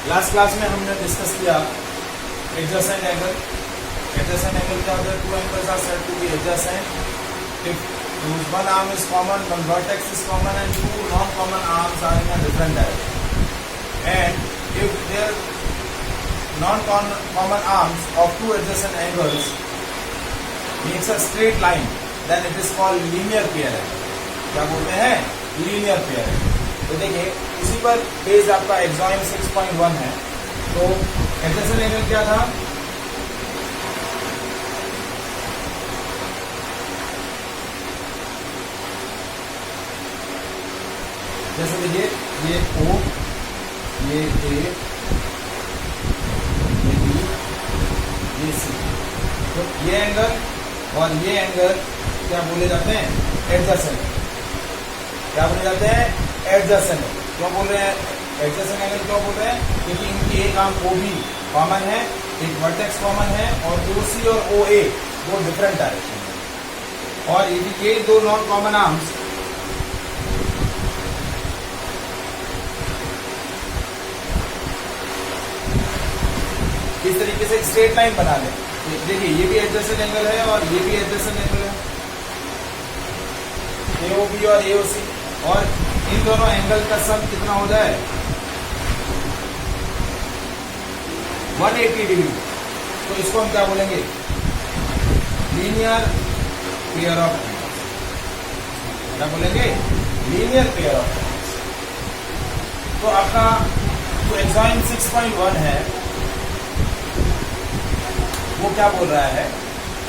Last class में हमने discuss किया एडजेसेंट एंगल। एडजेसेंट एंगल क्या होता है? Two angles are said to be adjacent if one arm is common, one vertex is common, and two non-common arms are in a different direction. And if their non-common arms of two adjacent angles makes a straight line, then it is called linear pair angle. क्या बोलते हैं? Linear pair angle. तो देखिए इसी पर based आपका exam 6.1 है। तो एडजेसेंट एंगल क्या था? जैसे देखिए ये O, ये A, ये B, ये C। तो ये एंगल और ये एंगल क्या बोले जाते हैं? एडजेसेंट। क्या बोले जाते हैं? एडजेसेंट। क्यों बोल रहे हैं एडजेसेंट एंगल? क्यों बोल रहे हैं? क्योंकि इनकी एक आर्म OB कॉमन है, एक वर्टेक्स कॉमन है, और OC और OA दो डिफरेंट डायरेक्शन है। और ये दो नॉन कॉमन आर्म्स इस तरीके से स्ट्रेट लाइन बना लें। देखिए ये भी एडजेसेंट एंगल है और ये भी एडजेसेंट एंगल है, AOB और AOC, और इन दोनों एंगल का सम कितना हो जाए? 180 डिग्री। तो इसको हम क्या बोलेंगे? Linear pair of angles. क्या बोलेंगे? Linear pair of angles. तो आपका जो एग्जाम 6.1 है वो क्या बोल रहा है?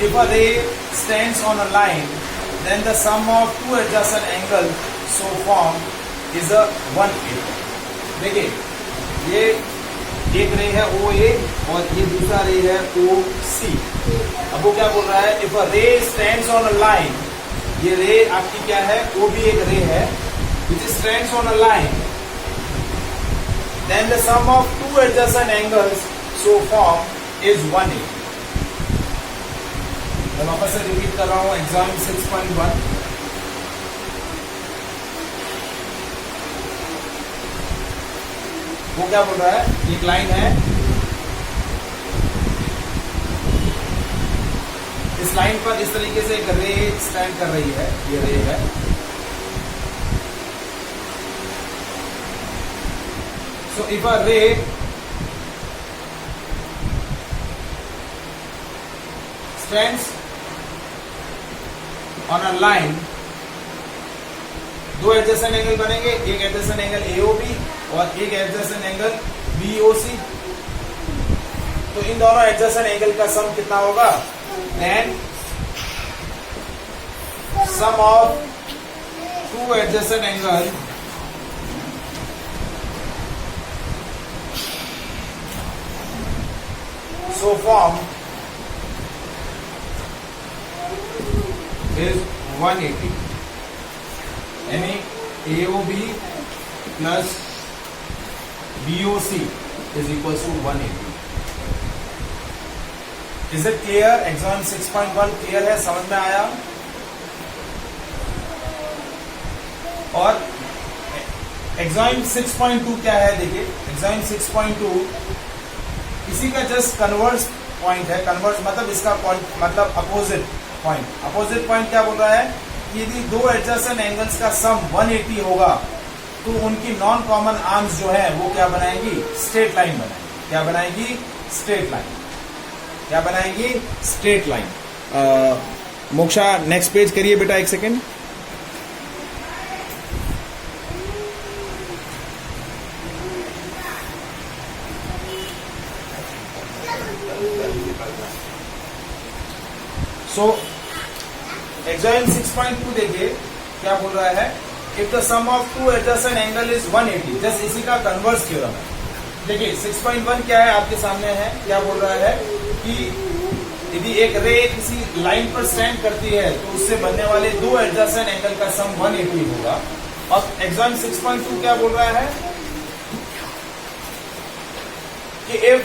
If a ray stands on a line, then the sum of two adjacent angles so formed is a 180. देखिए ये एक रे है OA और ये दूसरा रे है OC। अब वो क्या बोल रहा है? If a ray stands on a line, ये रे आपकी क्या है? OB एक रे है which stands on a line, then the sum of two adjacent angles so formed is 180. मैं वापस से रिपीट कर रहा हूं एग्जाम 6.1। वो क्या बोल रहा है? एक लाइन है, इस लाइन पर इस तरीके से एक रे स्टैंड कर रही है, ये रे है। सो इफ अ रे स्टैंड्स ऑन अ लाइन, दो एडजेसेंट एंगल बनेंगे, एक एडजेसेंट एंगल AOB और एक एडजेसेंट एंगल BOC। तो इन दोनों एडजेसेंट एंगल का सम कितना होगा? Then sum of two adjacent angle so formed is 180, यानी AOB plus BOC is equals to 180. Is it clear? Exam 6.1 clear है? समझ में आया? और एग्जाम 6.2 क्या है? देखिए एग्जाम 6.2 इसी का जस्ट कन्वर्स पॉइंट है। कन्वर्स मतलब इसका पॉइंट मतलब अपोजिट पॉइंट। अपोजिट पॉइंट क्या बोल रहा है? यदि दो एडजेसेंट एंगल्स का सम 180 होगा तो उनकी नॉन कॉमन आर्म्स जो है वो क्या बनाएंगी? स्ट्रेट लाइन बनाएंगी। क्या बनाएंगी? Straight line. क्या बनाएंगी? Straight line. Moksha next page करिए बेटा, एक सेकेंड। सो एग्जाम 6.2 देखिए क्या बोल रहा है? If the sum of two adjacent angle is 180, just इसी का कन्वर्स थ्योरम है। देखिए 6.1 क्या है आपके सामने है? क्या बोल रहा है कि यदि एक रे किसी लाइन पर स्टैंड करती है तो उससे बनने वाले दो एडजेसेंट एंगल का सम 180 होगा। और एग्जाम 6.2 क्या बोल रहा है कि if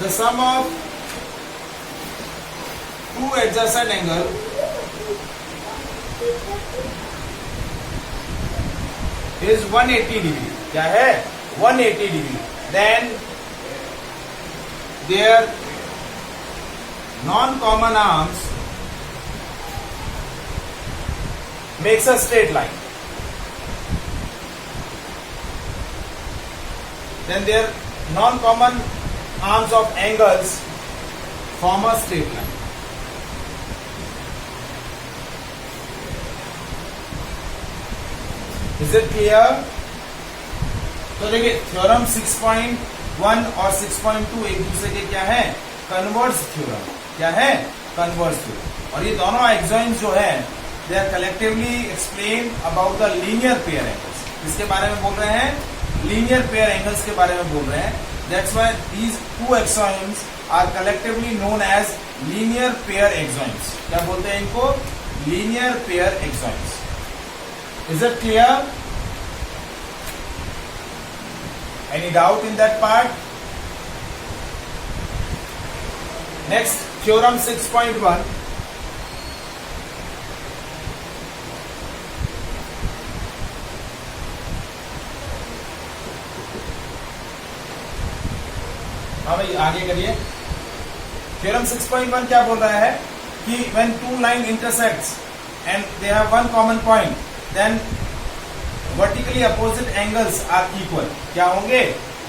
the sum of two adjacent angle is 180 degree. क्या है? 180 degree, then their non-common arms makes a straight line. Then their non-common arms of angles form a straight line. Is it clear? तो देखिए theorem 6.1 और 6.2 एक दूसरे के क्या है, कन्वर्स थ्योरम. क्या है, कन्वर्स थ्योरम. और ये दोनों एक्सॉइम्स जो है they are collectively explain about the linear pair angles. किसके बारे में बोल रहे हैं, लीनियर पेयर एंगल्स के बारे में बोल रहे हैं. That's why these two axioms are collectively known as linear pair axioms. क्या बोलते हैं इनको, linear pair axioms. Is it clear? Any doubt in that part? Next, theorem 6.1. हाँ भाई आगे करिए. Theorem 6.1 क्या बोल रहा है कि when two line intersects and they have one common point, then vertically opposite angles are equal. क्या होंगे,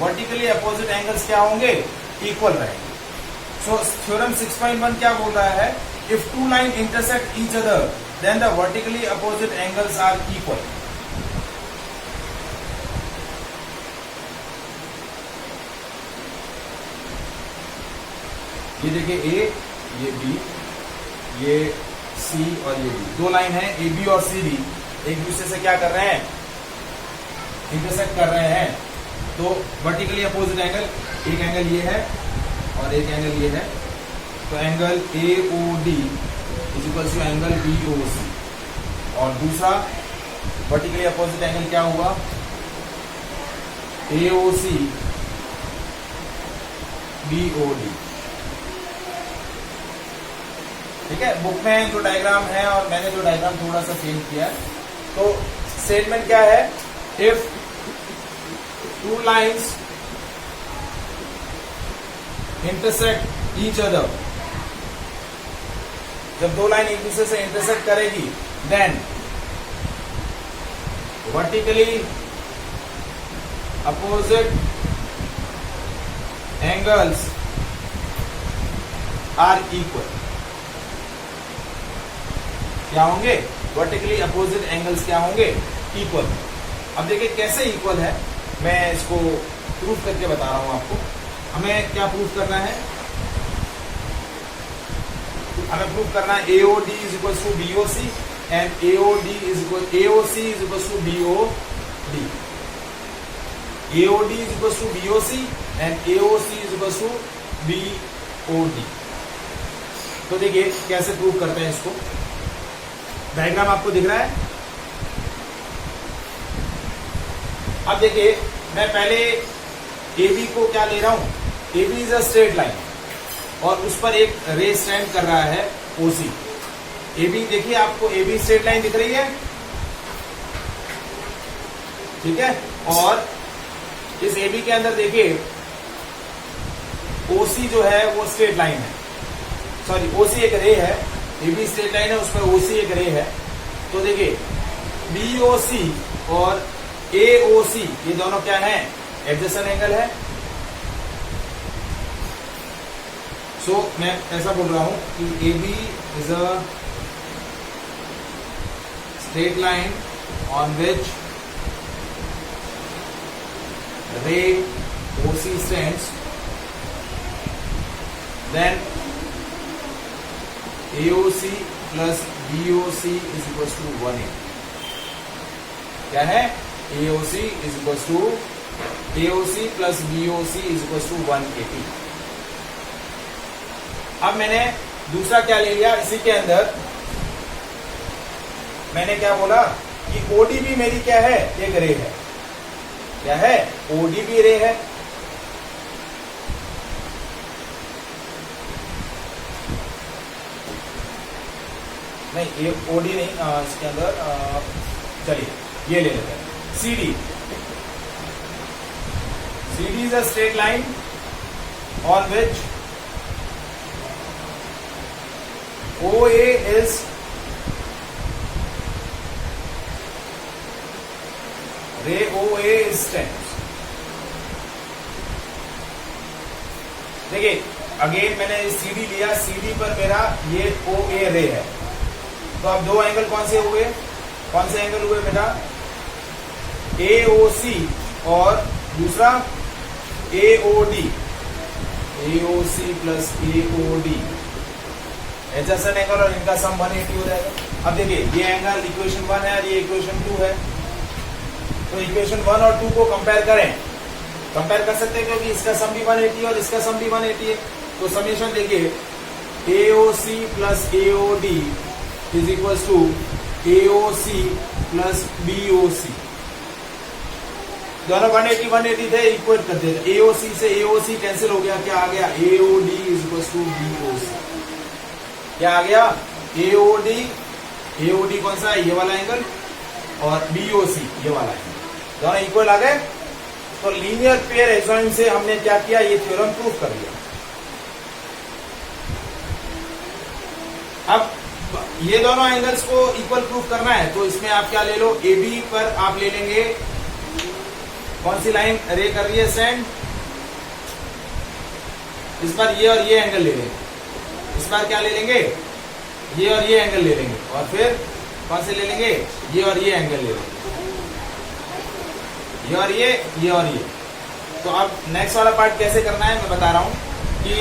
vertically opposite angles क्या होंगे, equal रहेंगे. So theorem 6.1 क्या बोल रहा है, if two lines intersect each other then the vertically opposite angles are equal. ये देखिए A, ये B, ये C और ये D. दो लाइन है ए बी और सी डी, एक दूसरे से क्या कर रहे हैं, इंटरसेक्ट कर रहे हैं. तो वर्टिकली अपोजिट एंगल, एक एंगल ये है और एक एंगल ये है. तो angle A O D is equal to angle B O C. और दूसरा वर्टिकली अपोजिट एंगल क्या हुआ, ए O C B O D. ठीक है, बुक में जो डायग्राम है और मैंने जो डायग्राम थोड़ा सा चेंज किया. तो स्टेटमेंट क्या है, if two lines intersect each other, जब दो लाइन एक दूसरे से इंटरसेक्ट करेगी, then vertically opposite angles are equal. क्या होंगे, वर्टिकली अपोजिट एंगल्स क्या होंगे, इक्वल. अब देखिए कैसे इक्वल है, मैं इसको प्रूफ करके बता रहा हूं आपको. हमें क्या प्रूफ करना है, हमें प्रूफ करना है A O D is equal to B O C and A O D is equal A O C is equal to B O D. A O D is equal to B O C and A O C is equal to B O D. तो देखिए कैसे proof करते हैं इसको. Diagram आपको दिख रहा है. अब देखिए मैं पहले ए बी को क्या ले रहा हूं, A B is a straight line और उस पर एक रे स्टैंड कर रहा है ओ सी. ए बी देखिए, आपको ए बी स्ट्रेट लाइन दिख रही है, ठीक है. और इस ए बी के अंदर देखिए ओ सी जो है वो स्ट्रेट लाइन है, सॉरी ओ सी एक रे है, ए बी स्ट्रेट लाइन है, उस पर ओ सी एक रे है. तो देखिए बी ओ सी और ए ओ सी ये दोनों क्या है, एडजेसेंट एंगल है. सो मैं ऐसा बोल रहा हूं कि A B is a straight line on which ray O C stands, then AOC plus BOC is equal to 180. क्या है, AOC is equal to AOC plus BOC is equal to 180. अब मैंने दूसरा क्या ले लिया, इसी के अंदर मैंने क्या बोला कि OD भी मेरी क्या है, एक रे है. क्या है, OD भी रे है. नहीं ये ओडी नहीं, इसके अंदर चलिए ये ले लेते हैं C D. CD is a straight line on which OA is ray OA is 10. देखिए अगेन मैंने CD लिया, CD पर मेरा ये OA रे है, तो अब दो एंगल कौन से हुए, कौन से एंगल हुए बेटा, AOC और दूसरा AOD, AOC plus AOD adjacent angle, और इनका सम 180 हो जाएगा। अब देखिए ये एंगल इक्वेशन 1 है और ये इक्वेशन 2 है, तो इक्वेशन 1 और 2 को कंपेयर करें, कंपेयर कर सकते हैं क्योंकि इसका सम भी 180 और इसका सम भी 180 है। तो समेशन देखिए AOC plus AOD is equal to AOC plus BOC, दोनों 180 थे, इक्वेट कर देते, AOC से AOC कैंसिल हो गया, क्या आ गया AOD is equal to BOC, क्या आ गया AOD, AOD कौन सा है, ये वाला एंगल, और BOC ये वाला एंगल, दोनों इक्वल आ गए। तो लीनियर पेयर एग्जाइन से हमने क्या किया, ये थ्योरम प्रूव कर दिया। अब ये दोनों एंगल्स को इक्वल प्रूव करना है, तो इसमें आप क्या ले लो, AB पर आप ले लेंगे कौन सी लाइन रे कर रही है सेंड, इस बार ये और ये एंगल ले लेंगे, इस बार क्या ले लेंगे, ये और ये एंगल ले लेंगे, और फिर कौन से ले लेंगे, ये और ये एंगल ले लेंगे, ये और ये और ये। तो अब नेक्स्ट वाला पार्ट कैसे करना है मैं बता रहा हूं कि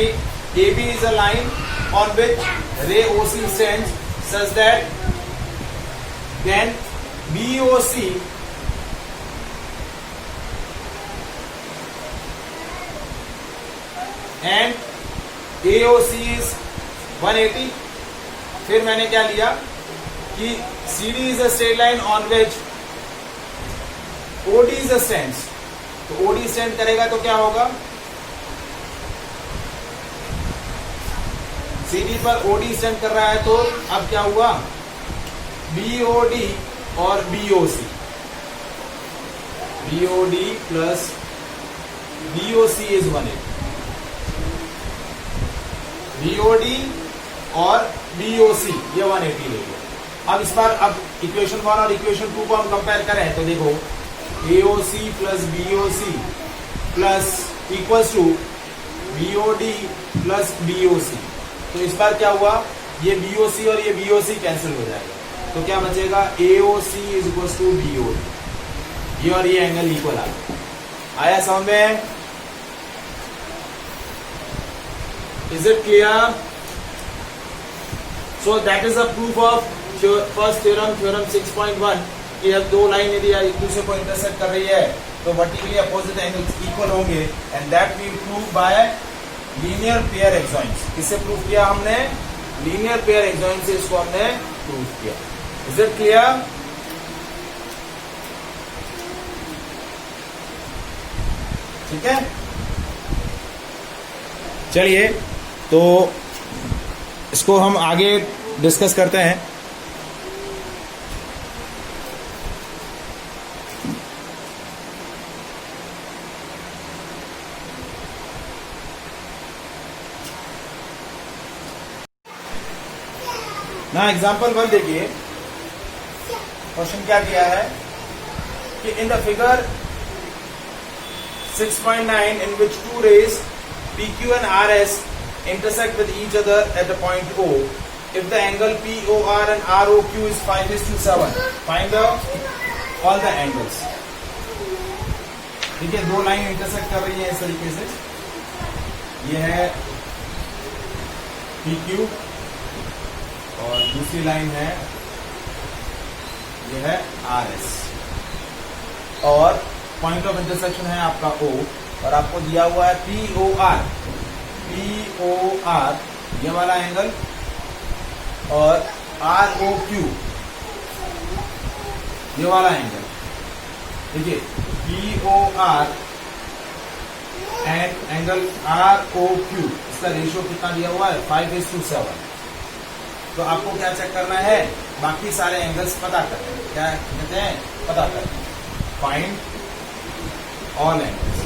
AB is a line on which रे OC stands such that then BOC and AOC is 180। फिर मैंने क्या लिया कि CD is a straight line on which OD is a stands, तो OD स्टैंड करेगा तो क्या होगा, CD पर OD स्टैंड कर रहा है, तो अब क्या हुआ BOD और BOC, BOD plus BOC is 180, BOD और BOC ये 180 ले लिया। अब इस बार अब इक्वेशन 1 और इक्वेशन 2 को हम कंपेयर करें तो देखो AOC plus BOC plus equals to BOD plus BOC, तो इस बार क्या हुआ, ये BOC और ये BOC कैंसिल हो जाएगा, तो क्या बचेगा AOC is equal to BOD, ये और ये एंगल इक्वल आया समझ में, is it clear. So that is the proof of first theorem, theorem 6.1 कि अब दो लाइन यदि एक दूसरे को इंटरसेक्ट कर रही है तो वर्टिकली अपोजिट एंगल्स इक्वल होंगे, and that we prove by linear pair axioms. किससे प्रूव किया हमने, लीनियर पेयर एग्जाइन से इसको हमने प्रूव किया। Is it clear. ठीक है, चलिए तो इसको हम आगे डिस्कस करते हैं। ना एग्जाम्पल 1 देखिए, क्वेश्चन क्या किया है कि in the figure 6.9 in which two rays PQ and RS intersect with each other at the point O, if the angle POR and ROQ is 5:7, find all the angles। ठीक है, दो line intersect कर रही है इस तरीके से, ये है PQ और दूसरी लाइन है ये है RS, और पॉइंट ऑफ इंटरसेक्शन है आपका O, और आपको दिया हुआ है POR ये वाला एंगल, और ROQ ये वाला एंगल। देखिए POR एंड एंगल ROQ, इसका रेशियो कितना दिया हुआ है 5:7। तो आपको क्या चेक करना है, बाकी सारे एंगल्स पता करने हैं। क्या कहते हैं, पता करना, फाइंड ऑल एंगल्स।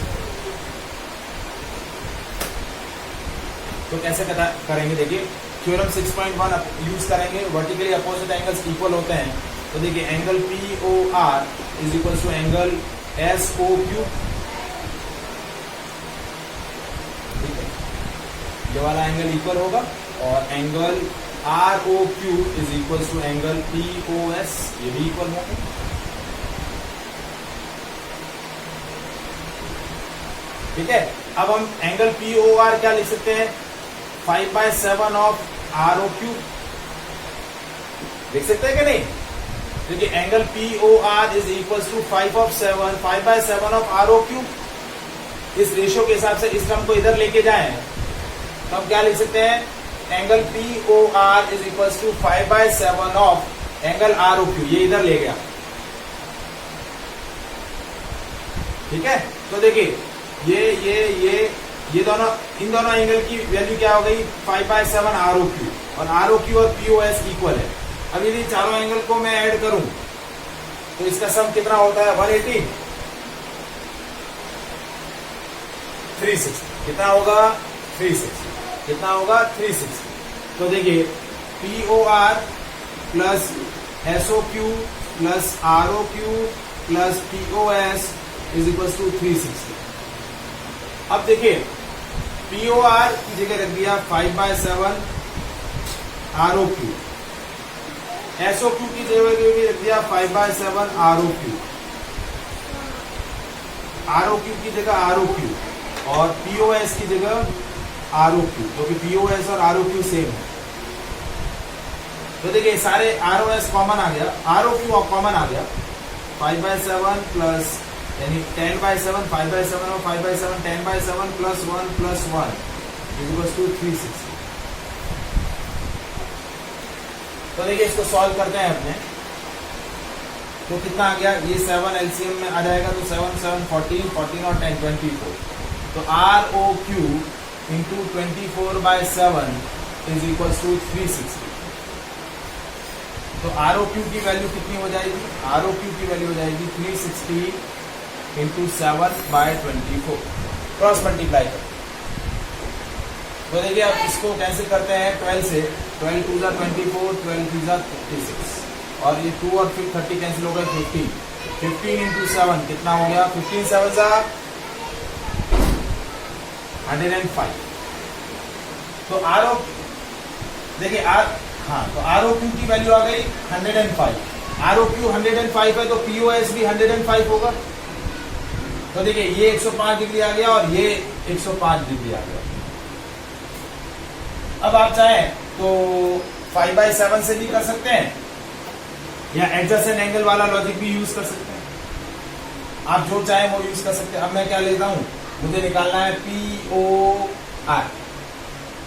तो कैसे करेंगे देखिए, थ्योरम 6.1 यूज करेंगे, वर्टिकली अपोजिट एंगल्स इक्वल होते हैं। तो देखिए angle POR is equal to angle SOQ, ठीक है, ये वाला एंगल इक्वल होगा, और angle ROQ is equal to angle POS, ये भी इक्वल होगा। ठीक है, अब हम एंगल POR क्या लिख सकते हैं, 5/7 ऑफ ROQ लिख सकते हैं कि नहीं? देखिए angle POR is equal to 5/7 of ROQ। इस रेशियो के हिसाब से इस टर्म को इधर लेके जाएं तो हम क्या लिख सकते हैं, angle POR is equal to 5/7 of angle ROQ, ये इधर ले गया। ठीक है, तो देखिए ये दोनों, इन दोनों एंगल की वैल्यू क्या हो गई, 5/7 ROQ, और ROQ और POS इक्वल है। अब यदि चारों एंगल को मैं ऐड करूं तो इसका सम कितना होता है, 180, 360, कितना होगा 360, कितना होगा 360। तो देखिए POR plus SOQ plus ROQ plus POS is equal to 360। अब देखिए POR की जगह रख दिया 5/7 ROQ, SOQ की जगह भी रख दिया 5/7 ROQ, ROQ की जगह ROQ, और POS की जगह ROQ, क्योंकि POS और ROQ सेम है। तो देखिए सारे ROS कॉमन आ गया, ROQ कॉमन आ गया, 5/7 प्लस यानी 10/7, 5/7 और 5/7, 10/7 plus 1 plus 1 is equal to 360। तो देखिए इसको सॉल्व करते हैं अपने, तो कितना आ गया, ये 7 LCM में आ जाएगा, तो 7 7 14, 14 और 10 24। तो ROQ into 24/7 is equal to 360। तो ROQ की वैल्यू कितनी हो जाएगी, ROQ की वैल्यू हो जाएगी 360 इंटू 7/24, क्रॉस मल्टीप्लाई कर। तो देखिए अब इसको कैंसिल करते हैं 12 से, 12 2 जा 24, 12 3 जा 56, और ये 2 और फिर 30 कैंसिल हो गए, 15, 15 इंटू 7 कितना हो गया, 15 7 जा 105। तो देखिए तो ROQ की वैल्यू आ गई 105, ROQ 105 है, तो POS भी 105 होगा। तो देखिए ये 105 डिग्री आ गया और ये 105 डिग्री आ गया। अब आप चाहें तो 5/7 से भी कर सकते हैं, या एडजेसेंट एंगल वाला लॉजिक भी यूज कर सकते हैं, आप जो चाहें वो यूज कर सकते हैं। अब मैं क्या लेता हूं, मुझे निकालना है POR।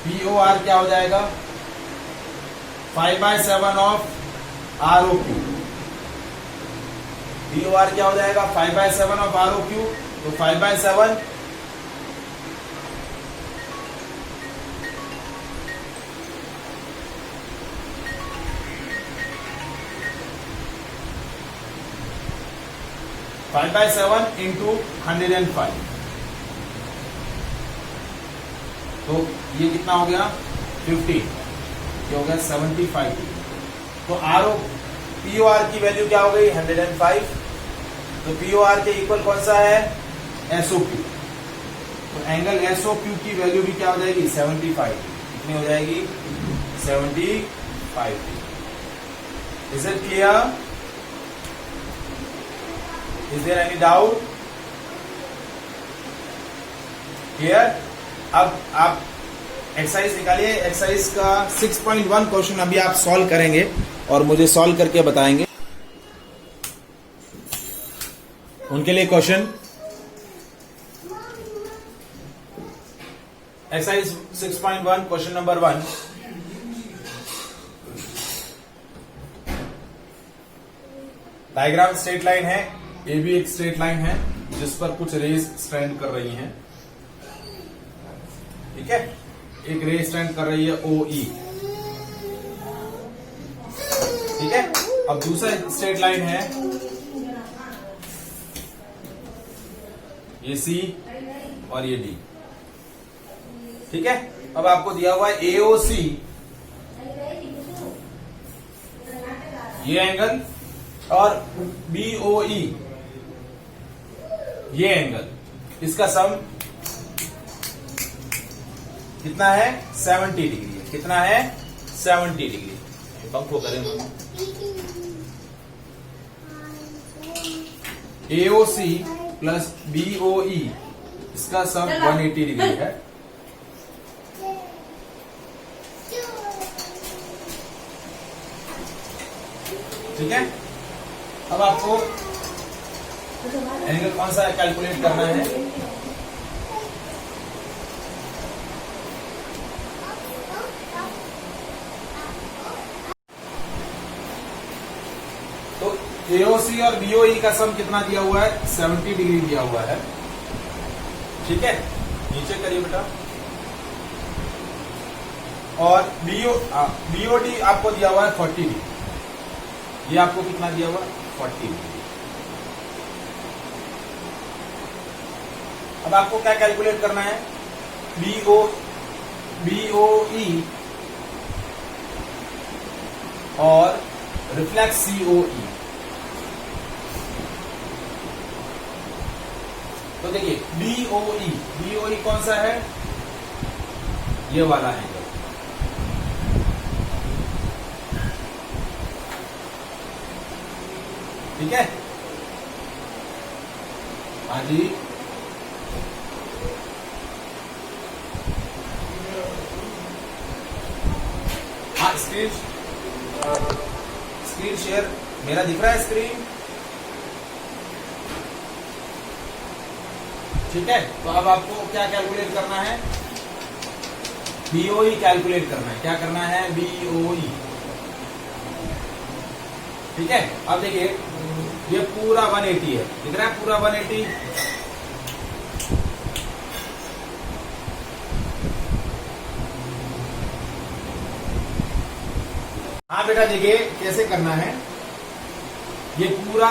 POR क्या हो जाएगा, 5/7 ऑफ ROQ। POR क्या हो जाएगा, 5/7 ऑफ ROQ, तो 5/7 5/7 इंटू 105, तो ये कितना हो गया 50, ये हो गया 75। तो POR की वैल्यू क्या हो गई 105, तो POR के इक्वल कौन सा है, SOQ। तो एंगल SOQ की वैल्यू भी क्या हो जाएगी 75, कितनी हो जाएगी 75। Is it clear, is there any doubt, clear. अब आप एक्सरसाइज निकालिए, एक्सरसाइज का 6.1 क्वेश्चन अभी आप सॉल्व करेंगे और मुझे सॉल्व करके बताएंगे। उनके लिए question exercise 6.1 question number 1। Diagram straight line है, ये भी एक स्ट्रेट लाइन है जिस पर कुछ रेज स्ट्रैंड कर रही हैं, ठीक है। एक रे स्ट्रैंड कर रही है OE, ठीक है। अब दूसरा स्ट्रेट लाइन है, ये C और ये D, ठीक है। अब आपको दिया हुआ है AOC, ये एंगल, और BOE, ये एंगल, इसका सम कितना है? 70 डिग्री है। कितना है? 70 डिग्री। पंखो करें AOC प्लस BOE, इसका सम 180 डिग्री है। ठीक है। अब आपको एंगल कौन सा कैलकुलेट करना है? तो AOC और BOE का सम कितना दिया हुआ है? 70 डिग्री दिया हुआ है। ठीक है, नीचे करिए बेटा। और BOD आपको दिया हुआ है 40 डिग्री। ये आपको कितना दिया हुआ? 40 डिग्री। अब आपको क्या कैलकुलेट करना है? BOE और रिफ्लेक्स COE। तो देखिए BOE कौन सा है? ये वाला एंगल। ठीक है, हाँ जी। हाँ, स्क्रीन शेयर मेरा दिख रहा है स्क्रीन। ठीक है, तो अब आपको क्या कैलकुलेट करना है? BOE कैलकुलेट करना है। क्या करना है? BOE। ठीक है, अब देखिए ये पूरा 180 है। दिख रहा है पूरा 180। हाँ बेटा, देखिए कैसे करना है। ये पूरा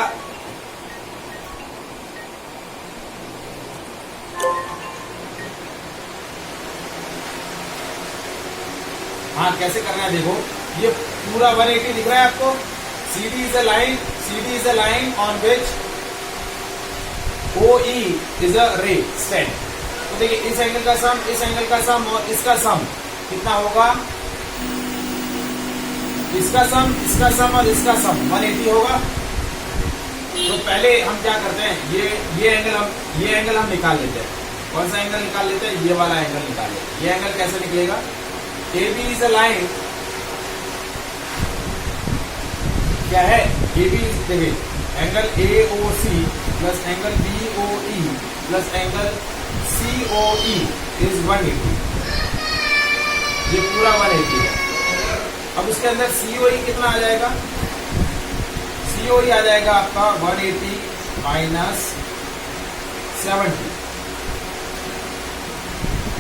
हाँ कैसे करना है देखो, ये पूरा 180 दिख रहा है आपको। CD is a line on which OE is a ray stand। तो देखिए इस एंगल का सम, इस एंगल का सम और इसका सम कितना होगा? इसका सम और इसका सम 180 होगा। तो पहले हम क्या करते हैं, ये एंगल हम निकाल लेते हैं। कौन सा एंगल निकाल लेते हैं? ये वाला एंगल निकाल लेते हैं। ये एंगल कैसे निकलेगा? AB is a line, क्या है? AB देखिए angle AOC plus angle BOE plus angle COE is 180। ये पूरा 180 है। अब उसके अंदर COE कितना आ जाएगा? COE आ जाएगा आपका 180 माइनस 70।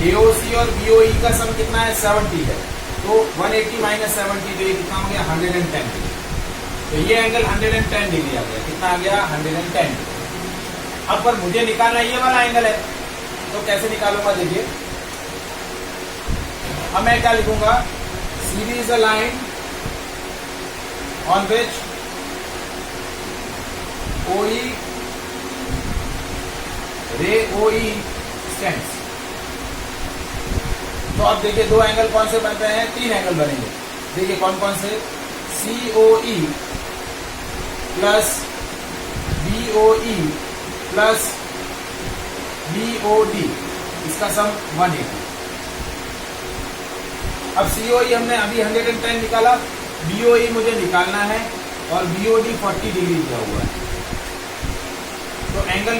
AOC और BOE का सम कितना है? 70 है। तो 180 माइनस 70 तो ये कितना हो गया? 110 डिग्री। तो ये एंगल 110 डिग्री आ गया। कितना आ गया? 110 डिग्री। अब पर मुझे निकालना ये वाला एंगल है, तो कैसे निकालूंगा? देखिए अब मैं क्या लिखूंगा? CD is a line on which OE ray OE stands। तो अब देखिए दो एंगल कौन से बनते हैं? 3 एंगल बनेंगे। देखिए कौन कौन से? COE plus BOE plus BOD, इसका सम 180। अब COE हमने अभी 110 निकाला, BOE मुझे निकालना है और BOD 40 डिग्री दिया हुआ है। तो एंगल